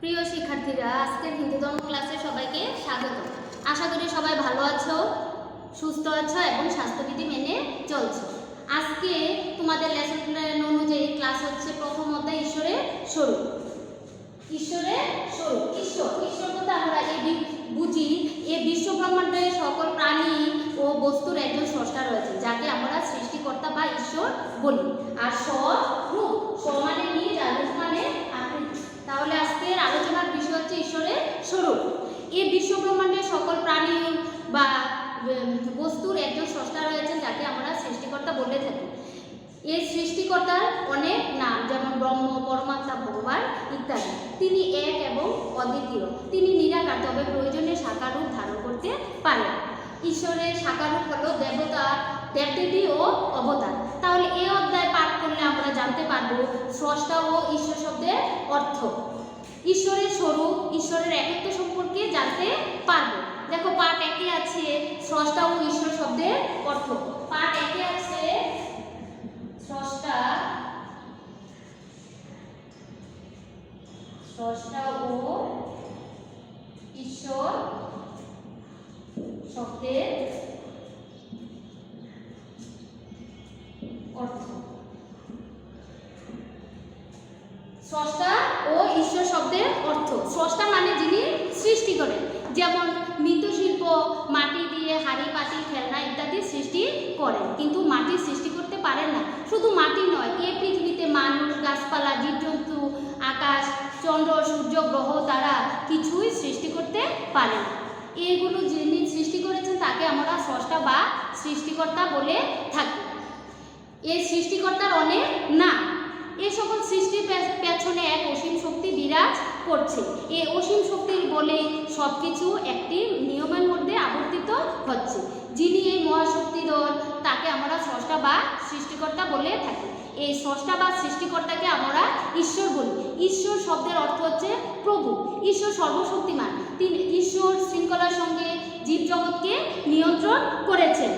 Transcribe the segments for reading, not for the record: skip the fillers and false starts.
প্রিয় শিক্ষার্থীরা, আজকের হিন্দু ধর্ম ক্লাসে সবাইকে স্বাগত। আশা করি সবাই ভালো আছো, সুস্থ আছো এবং স্বাস্থ্যবিধি মেনে চলছো। আজকে তোমাদের লেসন প্ল্যান অনুযায়ী ক্লাস হচ্ছে প্রথম অধ্যায় ঈশ্বরের স্বরূপ। ঈশ্বরের স্বরূপ, ঈশ্বর বলতে আমরা বুঝি এই বিশ্ব ব্রহ্মাণ্ডের সকল প্রাণী ও বস্তুর একজন স্রষ্টা রয়েছে, যাকে আমরা সৃষ্টিকর্তা বা ঈশ্বর বলি। আর স্বরূপ, স্ব মানে নিজ, আর রূপ মানে আকৃতি। তাহলে আজকের আলোচনার বিষয় হচ্ছে ঈশ্বরের স্বরূপ। এই বিশ্ব ব্রহ্মাণ্ডের সকল প্রাণী বা বস্তুর একজন স্রষ্টা রয়েছেন, যাকে আমরা সৃষ্টিকর্তা বলে থাকি। এই সৃষ্টিকর্তার অনেক নাম, যেমন ব্রহ্ম, পরমাত্মা, ভগবান ইত্যাদি। তিনি এক এবং অদ্বিতীয়। তিনি নিরাকার, তবে প্রয়োজনে সাকার রূপ ধারণ করতে পারেন। ঈশ্বরের সাকার রূপ হলো দেবতা, দেবদেবী ও অবতার। তাহলে এই অধ্যায় পাঠ করলে আমরা জানতে পারবো স্রষ্টা ও ঈশ্বর শব্দের অর্থ, ঈশ্বরের স্বরূপ, ঈশ্বরের একত্ব সম্পর্কে জানতে পারবো। দেখো, পাঠ একে আছে স্রষ্টা ও ঈশ্বর শব্দের অর্থ। পাঠ একে আছে স্রষ্টা ও ঈশ্বর শব্দের অর্থ। স্রষ্টা ও ঈশ্বর শব্দের অর্থ, স্রষ্টা মানে যিনি সৃষ্টি করেন। যেমন মৃৎশিল্প, মাটি দিয়ে হাড়ি, পাতিল, খেলনা ইত্যাদি সৃষ্টি করেন, কিন্তু মাটি সৃষ্টি করতে পারেন না। শুধু মাটি নয়, এই পৃথিবীতে মানুষ, গাছপালা, জীবজন্তু, আকাশ, চন্দ্র, সূর্য, গ্রহ, তারা কিছুই সৃষ্টি করতে পারে না। এইগুলো যিনি সৃষ্টি করেছেন তাকে আমরা স্রষ্টা বা সৃষ্টিকর্তা বলে থাকি। এই সৃষ্টিকর্তার অনেক নাম। এই সকল সৃষ্টির পেছনে এক অসীম শক্তি বিরাজ করছে। এই অসীম শক্তির বলে সবকিছু একটি নিয়মের মধ্যে আবর্তিত হচ্ছে। যিনি এই মহাশক্তিধর, তাকে আমরা স্রষ্টা বা সৃষ্টিকর্তা বলে থাকি। এই স্রষ্টা বা সৃষ্টিকর্তাকে আমরা ঈশ্বর বলি। ঈশ্বর শব্দের অর্থ হচ্ছে প্রভু। ঈশ্বর সর্বশক্তিমান। তিনি ঈশ্বর শৃঙ্খলার সঙ্গে জীবজগৎকে নিয়ন্ত্রণ করেছেন।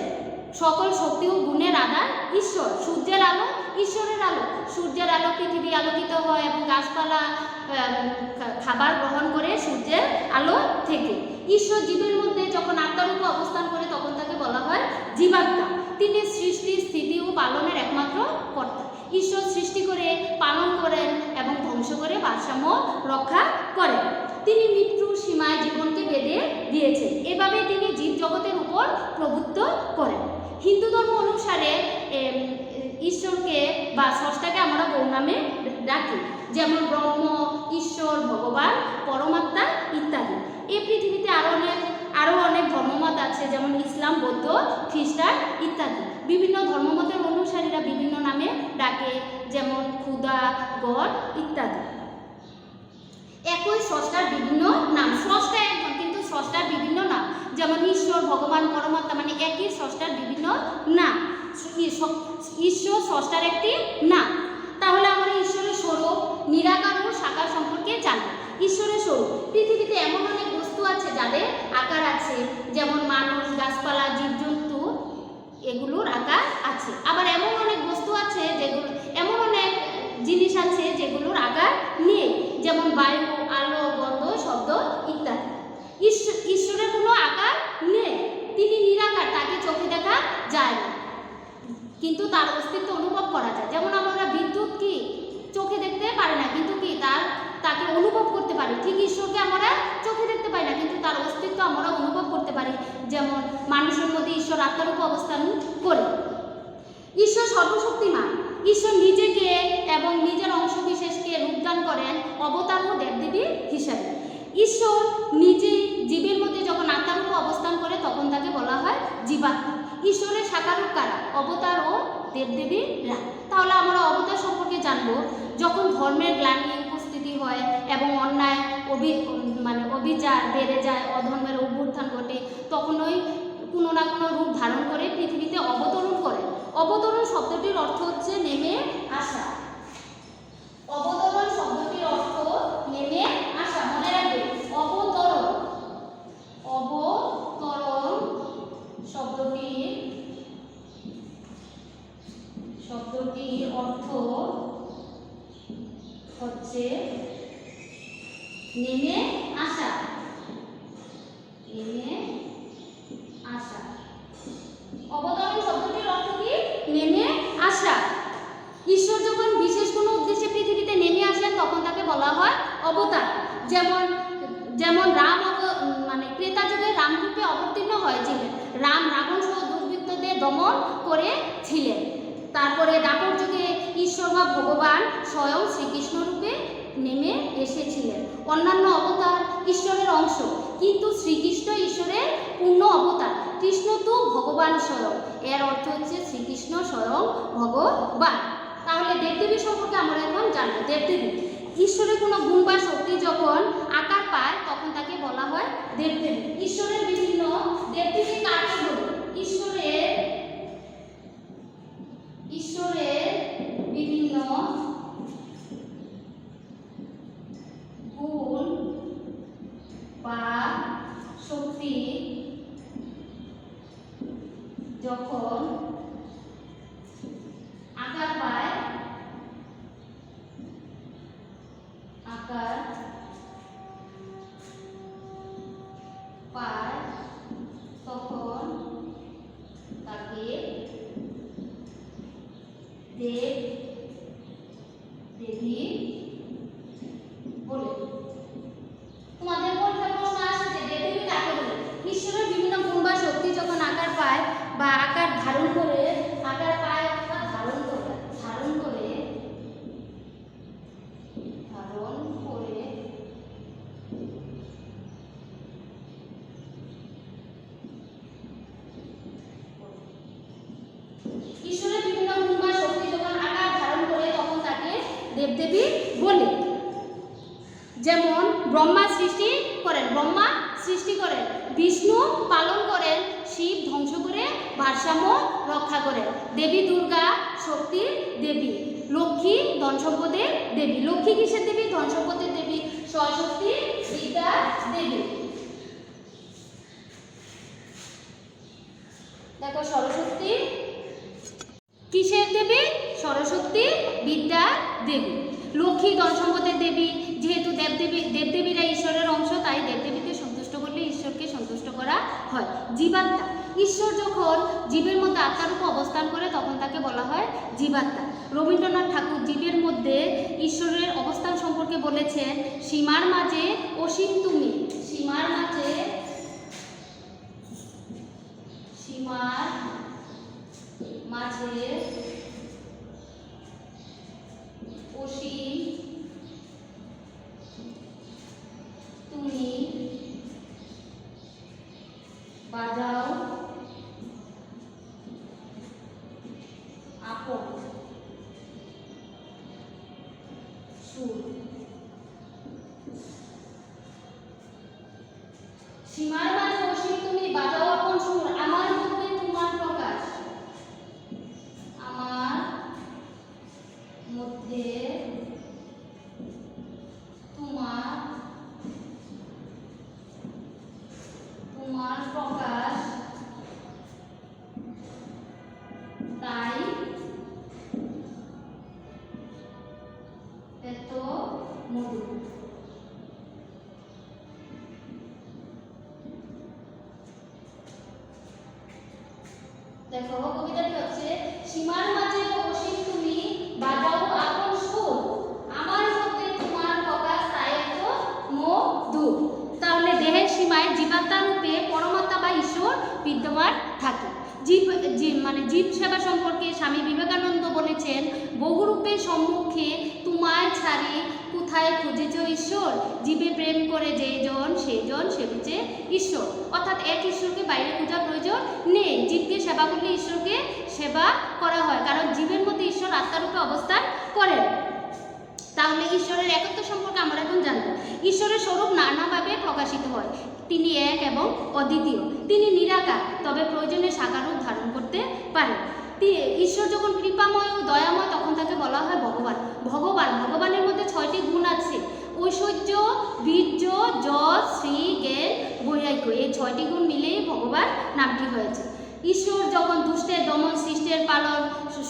সকল শক্তি ও গুণের আধার ঈশ্বর। সূর্যের আলো ঈশ্বরের আলো। সূর্যের আলো পৃথিবী আলোকিত হয় এবং গাছপালা খাবার গ্রহণ করে সূর্যের আলো থেকে। ঈশ্বর জীবের মধ্যে যখন আত্মারূপে অবস্থান করে, তখন তাকে বলা হয় জীবাত্মা। তিনি সৃষ্টি, স্থিতি ও পালনের একমাত্র কর্তা। ঈশ্বর সৃষ্টি করে, পালন করেন এবং ধ্বংস করে ভারসাম্য রক্ষা করেন। তিনি মৃত্যুর সীমায় জীবনকে বেঁধে দিয়েছেন। এভাবে তিনি জীবজগতের উপর প্রভুত্ব করেন। হিন্দু ধর্ম অনুসারে ঈশ্বরকে বা স্রষ্টাকে আমরা বহু নামে ডাকি, যেমন ব্রহ্ম, ঈশ্বর, ভগবান, পরমাত্মা ইত্যাদি। এই পৃথিবীতে আরও অনেক ধর্মমত আছে, যেমন ইসলাম, বৌদ্ধ, খ্রিস্টান ইত্যাদি। বিভিন্ন ধর্মমতের অনুসারীরা বিভিন্ন নামে ডাকে, যেমন খুদা, গড ইত্যাদি। একই স্রষ্টার বিভিন্ন নাম। স্রষ্টা একজন, কিন্তু স্রষ্টার বিভিন্ন নাম, যেমন ঈশ্বর, ভগবান, পরমাত্মা, মানে একই স্রষ্টার বিভিন্ন নাম। ঈশ্বর স্রষ্টার একটি নাম। তাহলে আমরা ঈশ্বরের স্বরূপ, নিরাকার ও সাকার সম্পর্কে জানব। ঈশ্বরের স্বরূপ, পৃথিবীতে এমন অনেক বস্তু আছে যাদের আকার আছে, যেমন মানুষ, গাছপালা, জীবজন্তু, এগুলোর আকার আছে। আবার এমন অনেক বস্তু আছে যেগুলো, এমন অনেক জিনিস আছে যেগুলোর আকার নেই, যেমন বায়ু, আলো, গন্ধ, শব্দ ইত্যাদি। ঈশ্বরের কোনো আকার নেই। তিনি নিরাকার, তাকে চোখে দেখা যায় না, কিন্তু তার অস্তিত্ব অনুভব করা যায়। যেমন আমরা বিদ্যুৎ কি চোখে দেখতে পারি না, কিন্তু কি তাকে অনুভব করতে পারি। ঠিক ঈশ্বরকে আমরা চোখে দেখতে পাই না, কিন্তু তার অস্তিত্ব আমরা অনুভব করতে পারি। যেমন মানুষের মধ্যে ঈশ্বর আত্মারূপে অবস্থান করে। ঈশ্বর সর্বশক্তিমান। ঈশ্বর নিজেকে এবং নিজের অংশ বিশেষকে রূপদান করেন অবতার ও দেবদেবী হিসাবে। ঈশ্বর নিজেই জীবের মধ্যে যখন আত্মারূপে অবস্থান করে, তখন তাকে বলা হয় জীবাত্মা। ঈশ্বরের সাকারূপ কারা? অবতার ও দেবদেবীরা। তাহলে আমরা অবতার সম্পর্কে জানবো। যখন ধর্মের গ্লানি উপস্থিতি হয় এবং অন্যায় অবিচার বেড়ে যায়, অধর্মের অভ্যুত্থান ঘটে, তখনই কোনো না কোনো রূপ ধারণ করে পৃথিবীতে অবতরণ করে। অবতরণ শব্দটির অর্থ হচ্ছে নেমে আসা। অবতরণ শব্দটির অর্থ নেমে আসা। মনে রাখবে, অবতরণ শব্দটির অর্থ হচ্ছে নেমে আসা, নেমে আসা। অবতরণ শব্দটির অর্থ কি? নেমে আসা। ঈশ্বর যখন বিশেষ কোনো উদ্দেশ্যে পৃথিবীতে নেমে আসেন তখন তাকে বলা হয় অবতার। যেমন যেমন রাম মানে ত্রেতা যুগে রামরূপে অবতীর্ণ হয়েছিলেন, রাম রাবণ সহ দুর্বৃত্তদের দমন করেছিলেন। তারপরে দ্বাপর যুগে ঈশ্বর বা ভগবান স্বয়ং শ্রীকৃষ্ণ রূপে নেমে এসেছিলেন। অন্যান্য অবতার ঈশ্বরের অংশ, কিন্তু শ্রীকৃষ্ণ ঈশ্বরের পূর্ণ অবতার। কৃষ্ণ তো ভগবান স্বয়ং, এর অর্থ হচ্ছে শ্রীকৃষ্ণ স্বয়ং ভগবান। তাহলে দেবদেবী সম্পর্কে আমরা এখন জানবো। দেবদেবী ঈশ্বরের কোনো গুণ বা শক্তি যখন আকার পায় তখন তাকে বলা হয় দেবদেবী। ঈশ্বরের বিভিন্ন দেবদেবী কাকে বলে? ঈশ্বরের বিভিন্ন গুণ বা শক্তি যখন আকার পায় তখন তাকে দেব দেবী বলে। তোমাদের পরীক্ষায় প্রশ্ন আসে যে দেবদেবী কাকে বলে? ঈশ্বরের বিভিন্ন গুণ বা শক্তি যখন আকার পায় বা আকার ধারণ করে, আকার পায় বা ধারণ করে ঈশ্বরের বিভিন্ন গুণ বা শক্তি যখন আকার ধারণ করে তখন তাকে দেবদেবী বলে। যেমন ব্রহ্মা সৃষ্টি করেন, বিষ্ণু পালন করেন, শিব ধ্বংস করে ভারসাম্য রক্ষা করেন, দেবী দুর্গা শক্তির দেবী, লক্ষ্মী ধন সম্পদের দেবী। লক্ষ্মী কিসের দেবী? ধন সম্পদের দেবী। সরস্বতী বিদ্যার দেবী। দেখো সরস্বতী কিসের দেবী? সরস্বতী বিদ্যার দেবী। লক্ষ্মী ধন সম্পদের দেবী। যেহেতু দেবদেবীরা ঈশ্বরের অংশ, তাই দেবদেবীকে সন্তুষ্ট করলে ঈশ্বরকে সন্তুষ্ট করা হয়। জীবাত্মা, ঈশ্বর যখন জীবের মধ্যে আত্মারূপে অবস্থান করে তখন তাকে বলা হয় জীবাত্মা। রবীন্দ্রনাথ ঠাকুর জীবের মধ্যে ঈশ্বরের অবস্থান সম্পর্কে বলেছেন, সীমার মাঝে অসীম তুমি, সীমার মাঝে অসীম তুমি বাজাও আপন সুর। সীমার মাঝে অসীম তুমি বাজাও আপন সুর, আমার মধ্যে তোমার প্রকাশ, আমার মধ্যে তোমার প্রকাশ, তাই এত মধুর। দেখো কবিতাটি হচ্ছে, সীমার মাঝে অসীম তুমি বাজাও আপন সুর, আমার মধ্যে তোমার প্রকাশ, তাই এত মধুর। তাহলে দেহের সীমায় জীবাত্মা রূপে পরমাত্মা বা ঈশ্বর বিদ্যমান থাকে। জীব সেবা সম্পর্কে স্বামী বিবেকানন্দ বলেছেন, বহুরূপের সম্মুখে তোমায় ছাড়ি কোথায় খুঁজেছ ঈশ্বর, জীবে প্রেম করে যেজন সেজন সেবিছে ঈশ্বর। অর্থাৎ এক ঈশ্বরকে বাইরে খোঁজার প্রয়োজন নেই, জীবকে সেবা করলে ঈশ্বরকে সেবা করা হয়, কারণ জীবের মধ্যে ঈশ্বর আত্মারূপে অবস্থান করেন। তাহলে ঈশ্বরের একত্ব সম্পর্কে আমরা এখন জানব। ঈশ্বরের স্বরূপ নানাভাবে প্রকাশিত হয়। তিনি এক এবং অদ্বিতীয়, তিনি নিরাকার, তবে প্রয়োজনে সাকার রূপ ধারণ করতে পারেন। ঈশ্বর যখন কৃপাময় ও দয়াময় তখন তাকে বলা হয় ভগবানের মধ্যে 6টি গুণ আছে, ঐশ্বর্য, বীর্য, যশ, শ্রী, জ্ঞান, বৈরাগ্য। এই 6টি গুণ মিলেই ভগবান নামটি হয়েছে। ঈশ্বর যখন দুষ্টের দমন, সৃষ্টের পালন,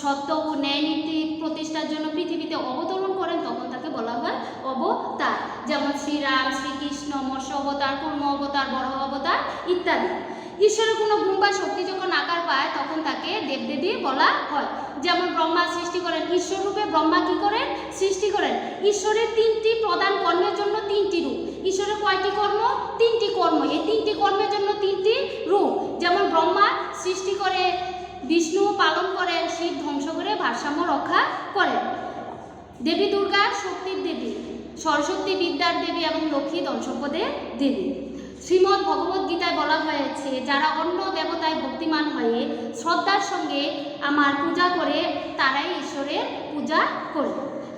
সত্য ও ন্যায় নীতি প্রতিষ্ঠার জন্য পৃথিবীতে অবতরণ করেন তখন তাকে বলা হয় অবতার। যেমন শ্রীরাম, শ্রীকৃষ্ণ, মৎস্য অবতার, কুর্ম অবতার, বড় অবতার ইত্যাদি। ঈশ্বরের কোনো গুণ বা শক্তি যখন আকার পায় তখন তাকে দেবদেবী বলা হয়। যেমন ব্রহ্মা সৃষ্টি করেন, ঈশ্বর রূপে ব্রহ্মা কি করেন? সৃষ্টি করেন। ঈশ্বরের 3টি প্রধান কর্মের জন্য 3টি রূপ। ঈশ্বরের কয়টি কর্ম? 3টি কর্ম। এই 3টি কর্মের জন্য 3টি রূপ। যেমন ব্রহ্মা সৃষ্টি করে, বিষ্ণু পালন করেন, শিব ধ্বংস করে ভারসাম্য রক্ষা করেন। দেবী দুর্গা শক্তির দেবী, সরস্বতী বিদ্যার দেবী এবং লক্ষ্মী ধন সম্পদের দেবী। শ্রীমদ্ ভগবত গীতায় বলা হয়েছে, যারা অন্য দেবতায় ভক্তিমান হয়ে শ্রদ্ধার সঙ্গে আমার পূজা করে তারাই ঈশ্বরের পূজা করে।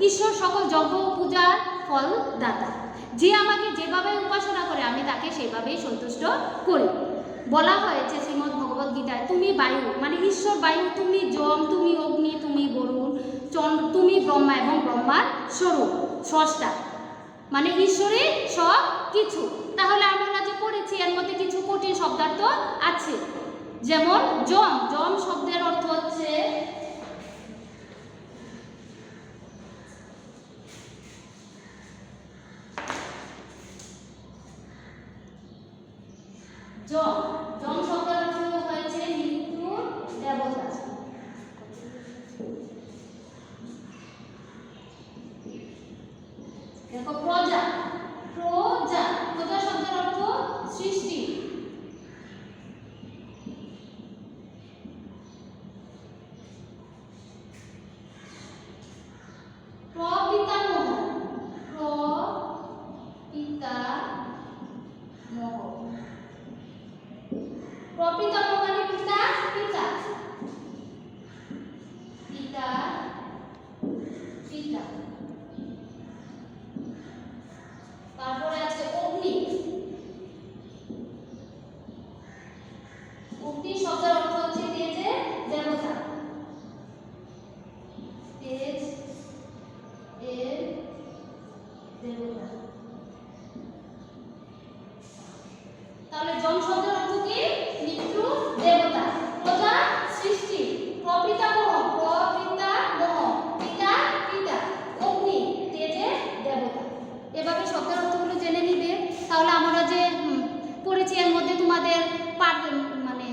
ঈশ্বর সকল যজ্ঞ ও পূজার ফলদাতা। যে আমাকে যেভাবে উপাসনা করে আমি তাকে সেভাবেই সন্তুষ্ট করি। বলা হয়েছে শ্রীমদ্ ভগবত গীতায়, তুমি বায়ু, মানে ঈশ্বর বায়ু, তুমি যম, তুমি অগ্নি, তুমি বরুণ, তুমি ব্রহ্মা এবং ব্রহ্মার স্বরূপ, স্রষ্টা, মানে ঈশ্বরের সব কিছু। তাহলে আমরা যে পড়েছি এর মধ্যে কিছু কঠিন শব্দার্থ আছে। যেমন যম, যম শব্দের অর্থ হচ্ছে যম, যম শব্দের অর্থ হয়েছে মৃত্যুর দেবতা। দেখো প্রজা, প্রজা, প্রজা শব্দের অর্থ সৃষ্টি। প্রপিতামহ, প্রপিতামহ, প্রপিতামহ মানে পিতা, পিতা, পিতা, পিতা। তারপরে আছে অগ্নি, অগ্নি শব্দের অর্থ হচ্ছে তেজের দেবতা, তেজ এর দেবতা। তাহলে যম শব্দের অর্থ কি? মৃত্যু দেবতা। প্রজা সৃষ্টি, প্রপিতামহ, প্রপিতামহ, পিতা, পিতা, অগ্নি তেজের দেবতা। এভাবে শব্দের অর্থগুলো জেনে নিবে। তাহলে আমরা যে পড়েছি এর মধ্যে তোমাদের মানে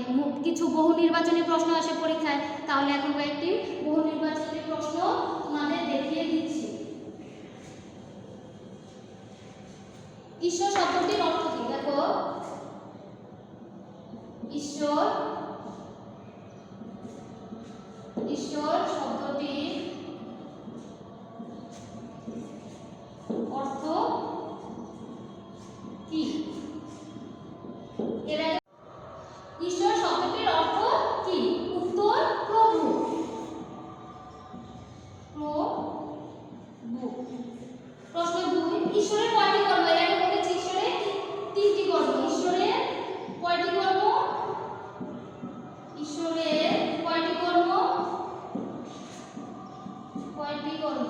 কিছু বহু নির্বাচনী প্রশ্ন আসে পরীক্ষায়। তাহলে এখন কয়েকটি বহু নির্বাচনী প্রশ্ন তোমাদের দেখিয়ে দিচ্ছি। ঈশ্বর শব্দটির অর্থ কি? দেখো, ঈশ্বর, ঈশ্বর শব্দটির অর্থ কি? এরা ঈশ্বর শব্দটির অর্থ কি? উত্তর প্রভু, প্রভু। প্রশ্ন 2, ঈশ্বরের কয়টি কর্ম? এর আগে বলেছি ঈশ্বরের 3টি কর্ম। ঈশ্বরের কয়টি কর্ম? ঈশ্বরের কয়টি কর্ম? কয়টি কর্ম?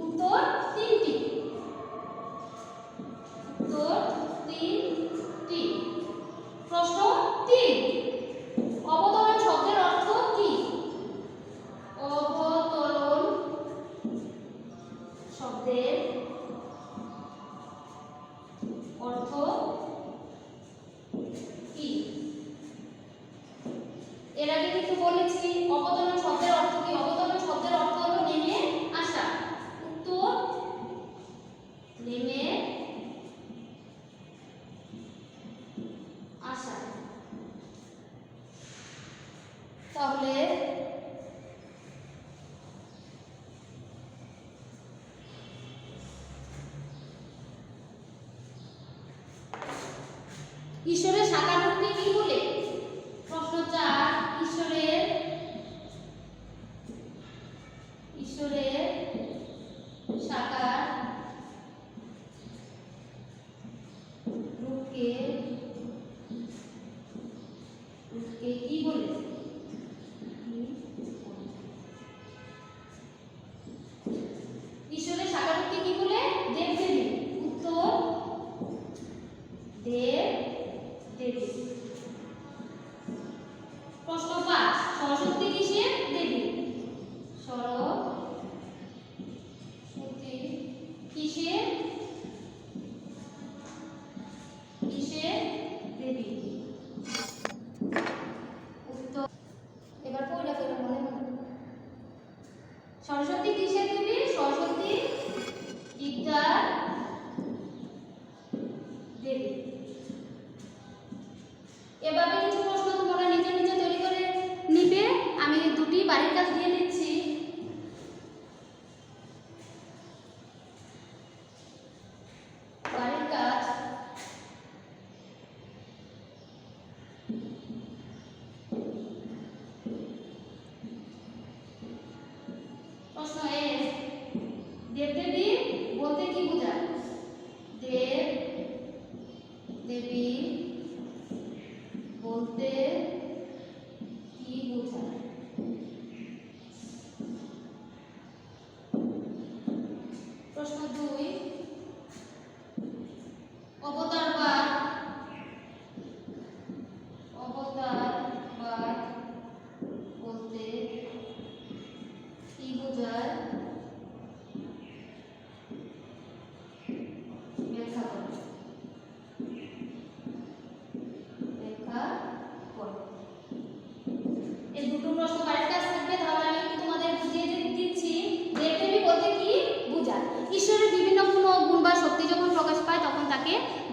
উত্তর 3টি, উত্তর 3টি। প্রশ্ন 3, অবতরণ শব্দের অর্থ কি? অবতরণ শব্দের অর্থ কি? এর আগে কিন্তু বলেছি অবতরণ শব্দের অর্থ কি? অবতরণ শব্দের অর্থ হলো নেমে আসা। উত্তর নেমে আসা। তাহলে ঈশ্বরের সাকার রূপকে কি বলে? প্রশ্ন 4, ঈশ্বরের, ঈশ্বরের সাকার রূপকে কি বলে? ঈশ্বরের সাকার রূপকে কি বলে? দেবদেবী। উত্তর দেবদেবী।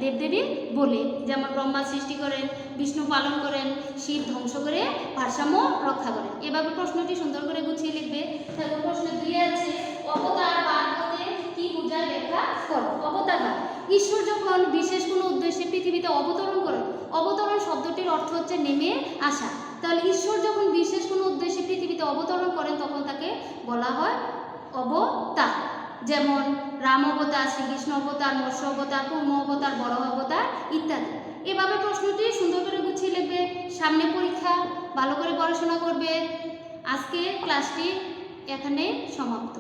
দেবদেবী বলে। যেমন ব্রহ্মা সৃষ্টি করেন, বিষ্ণু পালন করেন, শিব ধ্বংস করে ভারসাম্য রক্ষা করেন। এভাবে প্রশ্নটি সুন্দর করে গুছিয়ে লিখবে। তারপর প্রশ্ন 2 আছে অবতার বাদ বলতে কি বোঝায় ব্যাখ্যা করো। অবতার বাদ, ঈশ্বর যখন বিশেষ কোনো উদ্দেশ্যে পৃথিবীতে অবতরণ করেন, অবতরণ শব্দটির অর্থ হচ্ছে নেমে আসা। তাহলে ঈশ্বর যখন বিশেষ কোনো উদ্দেশ্যে পৃথিবীতে অবতরণ করেন তখন তাকে বলা হয় অবতার। যেমন রাম অবতার, শ্রীকৃষ্ণ অবতার, মৎস্য অবতার, কুর্ম অবতার, বরাহ অবতার ইত্যাদি। এভাবে প্রশ্নটি সুন্দর করে গুছিয়ে লিখবে। সামনে পরীক্ষা, ভালো করে পড়াশোনা করবে। আজকে ক্লাসটি এখানে সমাপ্ত।